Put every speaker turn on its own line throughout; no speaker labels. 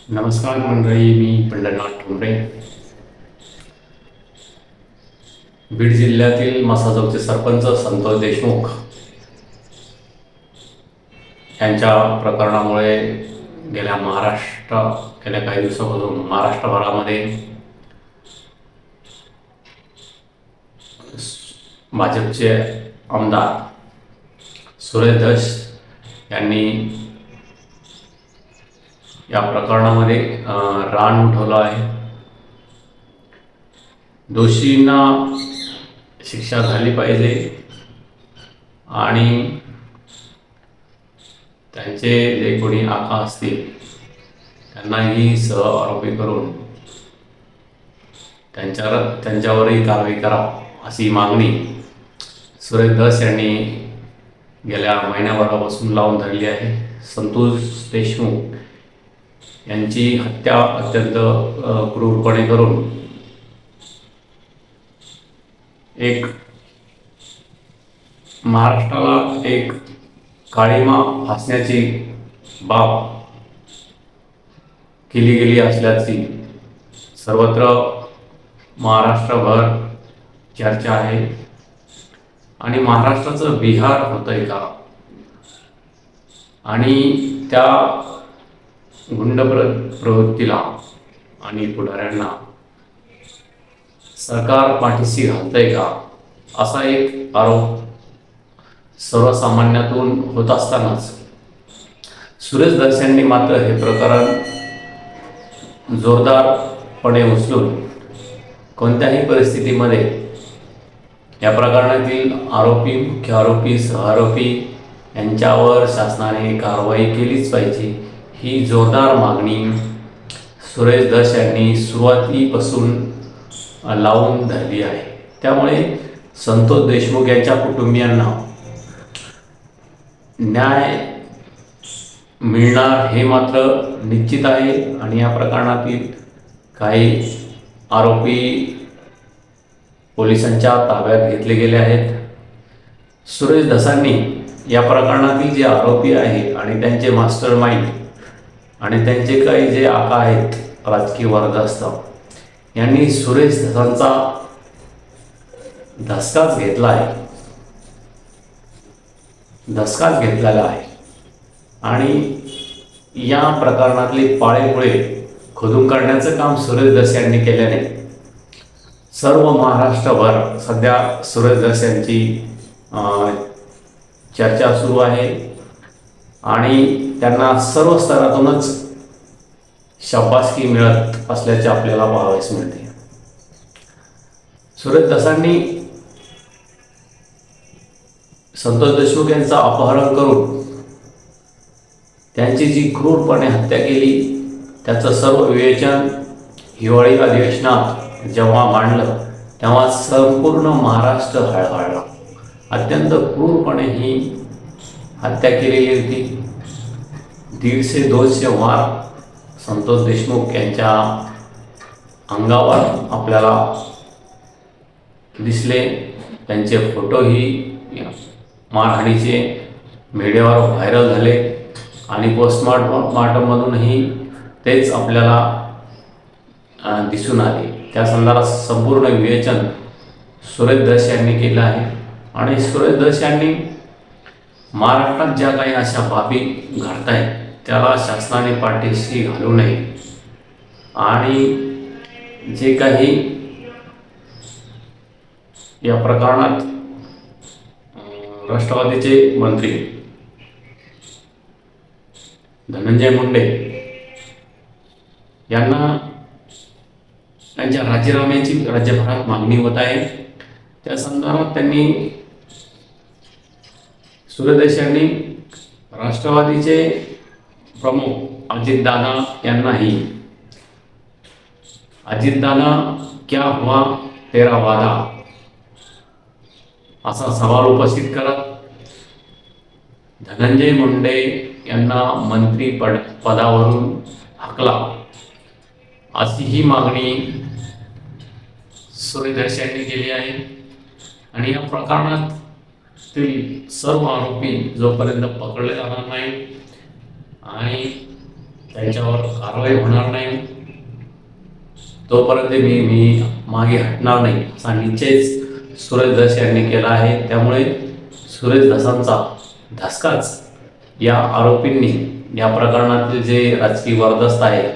नमस्कार मंडळी, मी पंढरनाथ ठोंबरे. बीड जिल्ह्यातील मसाजोगचे सरपंच संतोष देशमुख यांच्या प्रकरणामुळे गेल्या काही दिवसापासून महाराष्ट्रभरामध्ये भाजपचे आमदार सुरेश धस यांनी या प्रकरणामध्ये रान उठवलं आहे. दोषींना शिक्षा झाली पाहिजे आणि त्यांचे जे कोणी आका असतील त्यांनाही सह आरोपी करून त्यांच्यावरही कारवाई करा अशी मागणी सुरेश धस यांनी गेल्या महिन्याभरापासून लावून धरली आहे. संतोष देशमुख यांची हत्या अत्यंत क्रूरपणे करून एक महाराष्ट्राला एक काळीमा फासण्याची बाब केली गेली असल्याची सर्वत्र महाराष्ट्रभर चर्चा आहे. आणि महाराष्ट्राचं बिहार होतंय का? आणि त्या गुंड प्रवृत्तीला आणि पुढाऱ्यांना सरकार पाठीशी घालतंय का, असा एक आरोप सर्वसामान्यातून होत असतानाच सुरेश धस यांनी मात्र हे प्रकरण जोरदारपणे उचलून कोणत्याही परिस्थितीमध्ये या प्रकरणातील आरोपी, मुख्य आरोपी, सहआरोपी यांच्यावर शासनाने कारवाई केलीच पाहिजे, ही जोरदार मागणी सुरेश धस यांनी सुरुवातीपासून लावून धरली आहे. त्यामुळे संतोष देशमुख यांच्या कुटुंबियांना न्याय मिळणार हे मात्र निश्चित आहे. आणि या प्रकरणातील काही आरोपी पोलिसांच्या ताब्यात घेतले गेले आहेत. सुरेश धसांनी या प्रकरणातील जे आरोपी आहेत आणि त्यांचे मास्टर माइंड आणि त्यांचे काही जे आका आहेत राजकीय वर्गस्थ, यांनी सुरेश धसांचा धसकाच घेतलेला आहे. आणि या प्रकरणातले पाळेमुळे खोदून काढण्याचं काम सुरेश धस यांनी केल्याने सर्व महाराष्ट्रभर सध्या सुरेश धस यांची चर्चा सुरू आहे आणि त्यांना सर्व स्तरातूनच शाबासकी मिळत असल्याचे आपल्याला पाहावयास मिळते. सुरेश धसांनी संतोष देशमुख यांचं अपहरण करून त्यांची जी क्रूरपणे हत्या केली त्याचं सर्व विवेचन हिवाळी अधिवेशनात जेव्हा मांडलं तेव्हा संपूर्ण महाराष्ट्र हळहळला. अत्यंत क्रूरपणे ही हत्या केलेली होती. 150-200 वार संतोष देशमुख यांच्या अंगावर आपल्याला दिसले. त्यांचे फोटोही मारहाणीचे मीडियावर व्हायरल झाले आणि पोस्टमॉर्टममधूनही तेच आपल्याला दिसून आले. त्या संदर्भात संपूर्ण विवेचन सुरेश धस यांनी केलं आहे. आणि सुरेश धस यांनी महाराष्ट्रात ज्या काही अशा बाबी घडत आहेत त्याला शासनाने पाठीशी घालू नये आणि जे काही या प्रकरणात राष्ट्रवादीचे मंत्री धनंजय मुंडे यांना त्यांच्या राजीनाम्याची राज्यभरात मागणी होत आहे. त्या संदर्भात त्यांनी सुरेश धस यांनी राष्ट्रवादीचे प्रमुख अजितदादा यांनाही अजितदादा क्या हुआ तेरा वादा असा सवाल उपस्थित करत धनंजय मुंडे यांना मंत्री पदावरून हकला अशी ही मागणी सुरेश धस यांनी केली आहे. आणि या प्रकरणातील सर्व आरोपी जोपर्यंत पकडले जाणार नाही आणि त्याच्यावर कारवाई होणार नाही तोपर्यंत मी मागे हटणार नाही असा निश्चयच सुरेश धस यांनी केला आहे. त्यामुळे सुरेश धसांचा धसकाच या आरोपींनी या प्रकरणातील जे राजकीय वरदस्त आहे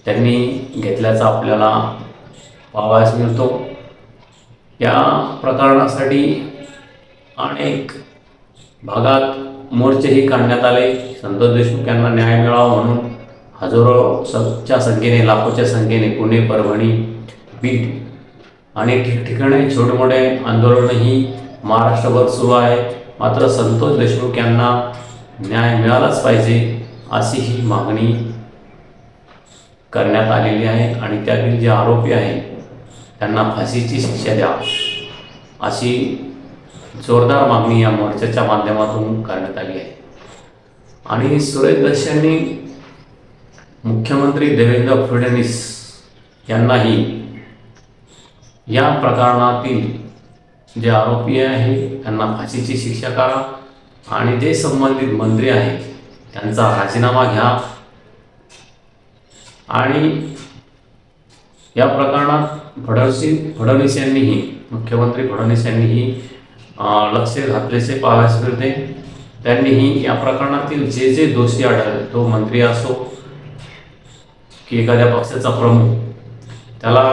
त्यांनी घेतल्याचा आपल्याला पाहावयास मिळतो. या प्रकरणासाठी अनेक भागात मोर्चेही काढण्यात आले. संतोष देशमुख यांना न्याय मिळावा म्हणून हजारोच्या संख्येने, लाखोच्या संख्येने पुणे, परभणी, बीड आणि ठिकठिकाणी छोटे मोठे आंदोलनही महाराष्ट्रभर सुरू आहे. मात्र संतोष देशमुख यांना न्याय मिळालाच पाहिजे अशी ही मागणी करण्यात आलेली आहे आणि त्यातील जे आरोपी आहेत त्यांना फाशीची शिक्षा द्या अशी जोरदार मागणी या मोर्चाच्या माध्यमातून करण्यात आली आहे. आणि सुरेश धस यांनी मुख्यमंत्री देवेंद्र फडणवीस यांनाही या प्रकरणातील जे आरोपी आहे त्यांना फाशीची शिक्षा करा आणि जे संबंधित मंत्री आहेत त्यांचा राजीनामा घ्या आणि या प्रकरणात फडणवीस यांनीही, मुख्यमंत्री फडणवीस यांनीही लक्ष घातल्याचे पाहावयास मिळते. त्यांनीही या प्रकरणातील जे जे दोषी आढळले, तो मंत्री असो की एखाद्या पक्षाचा प्रमुख, त्याला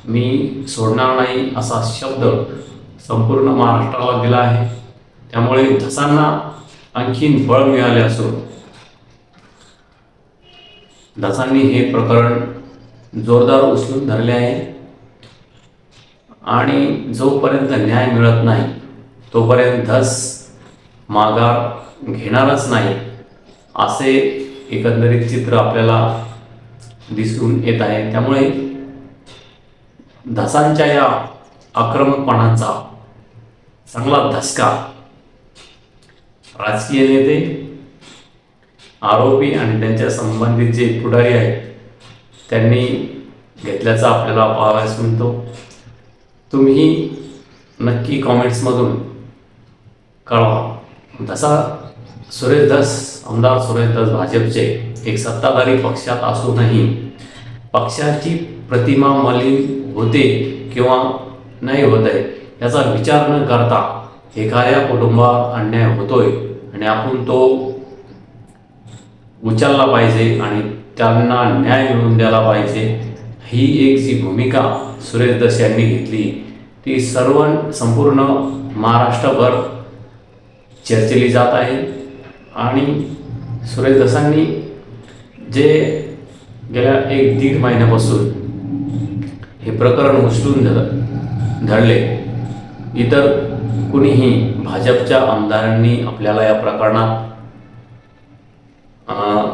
मी सोडणार नाही असा शब्द संपूर्ण महाराष्ट्राला दिला आहे. त्यामुळे धसांना आणखीन बळ मिळाले असून धसांनी हे प्रकरण जोरदार उचलून धरले आहे आणि जोपर्यंत न्याय मिळत नाही तोपर्यंत धस माघार घेणारच नाही असे एकंदरीत चित्र आपल्याला दिसून येत आहे. त्यामुळे धसांच्या या आक्रमकपणाचा चांगला धसका राजकीय नेते, आरोपी आणि त्यांच्या संबंधित जे पुढारी आहेत त्यांनी घेतल्याचा आपल्याला पाहावयास मिळतो. तुम्ही नक्की कॉमेंट्समधून कळवा. आमदार सुरेश धस भाजपचे एक सत्ताधारी पक्षात असूनही पक्षाची प्रतिमा मलिन होते किंवा नाही होत आहे याचा विचार न करता एखाद्या कुटुंबात अन्याय होतोय आणि आपण तो उचलला पाहिजे आणि त्यांना न्याय मिळवून द्यायला पाहिजे, ही एक जी भूमिका सुरेश धस यांनी घेतली ती संपूर्ण महाराष्ट्रभर चर्चेली जात आहे. आणि सुरेश धसांनी जे गेल्या 1-1.5 महिन्यापासून हे प्रकरण उचलून धरले, इतर कुणीही भाजपच्या आमदारांनी आपल्याला या प्रकरणात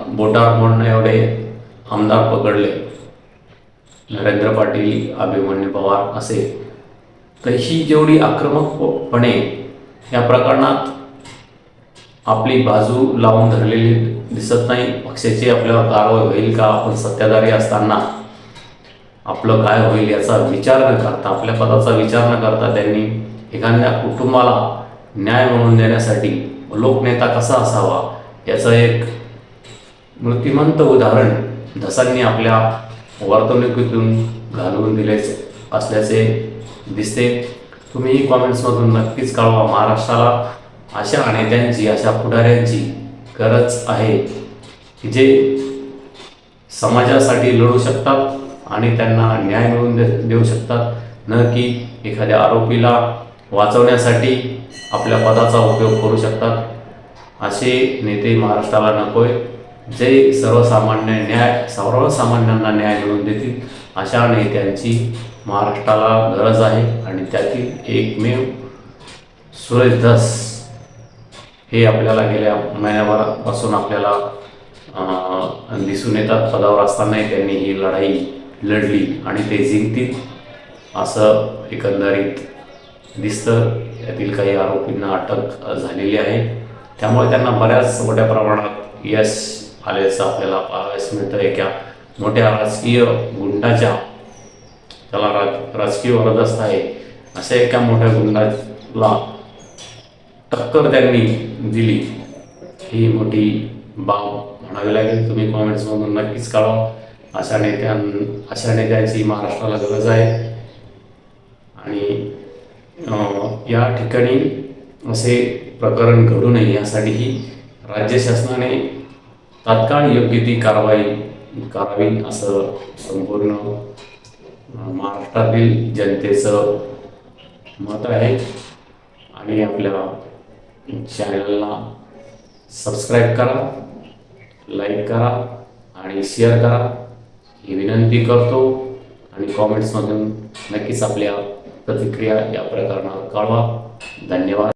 बोटावर मोडणे एवढे आमदार पकडले, नरेंद्र पाटील, अभिमन्यू पवार असे, तर ही जेवढी आक्रमकपणे या प्रकरणात आपली बाजू लावून धरलेली दिसत नाही. पक्षाची आपल्यावर कारवाई होईल का, आपण सत्ताधारी असताना आपलं काय होईल याचा विचार न करता, आपल्या पदाचा विचार न करता त्यांनी एखाद्या कुटुंबाला न्याय मिळवून देण्यासाठी लोकनेता कसा असावा याचं एक मूर्तिमंत उदाहरण धसांनी आपल्या वर्तणुकीतून घालवून दिले असल्याचे दिसते. तुम्ही कॉमेंट्समधून नक्कीच कळवा. महाराष्ट्राला अशा नेत्यांची, अशा पुढाऱ्यांची गरज आहे की जे समाजासाठी लढू शकतात आणि त्यांना न्याय मिळवून देऊ शकतात, न की एखाद्या आरोपीला वाचवण्यासाठी आपल्या पदाचा उपयोग करू शकतात. असे नेते महाराष्ट्राला नकोय. जे सर्वसामान्यांना न्याय मिळवून देतील अशा नेत्यांची महाराष्ट्राला गरज आहे. आणि त्यातील एकमेव सुरेश धस हे आपल्याला गेल्या महिन्याभरापासून आपल्याला दिसून येतात. पदावर असतानाही त्यांनी ही लढाई लढली आणि ते जिंकतील असं एकंदरीत दिसतं. यातील काही आरोपींना अटक झालेली आहे, त्यामुळे त्यांना बऱ्याच मोठ्या प्रमाणात यश आल्याचं आपल्याला पाहावयास मिळतं. एका मोठ्या राजकीय गुंडाच्या, त्याला राजकीय वरदस्त आहे अशा एका मोठ्या गुंडाला टक्कर त्यांनी दिली, ही मोठी बाब म्हणावे लागेल. तुम्ही कॉमेंट्समधून नक्कीच कळवा. अशा नेत्यांची महाराष्ट्राला गरज आहे. आणि या ठिकाणी असे प्रकरण घडू नये यासाठीही राज्य शासनाने तात्काळ योग्य ती कारवाई करावी असं संपूर्ण महाराष्ट्रातील जनतेचं मत आहे. आणि आपल्या चॅनलला सबस्क्राईब करा, लाईक करा आणि शेअर करा ही विनंती करतो. आणि कॉमेंट्समधून नक्कीच आपल्या प्रतिक्रिया या प्रकरणावर कळवा. धन्यवाद.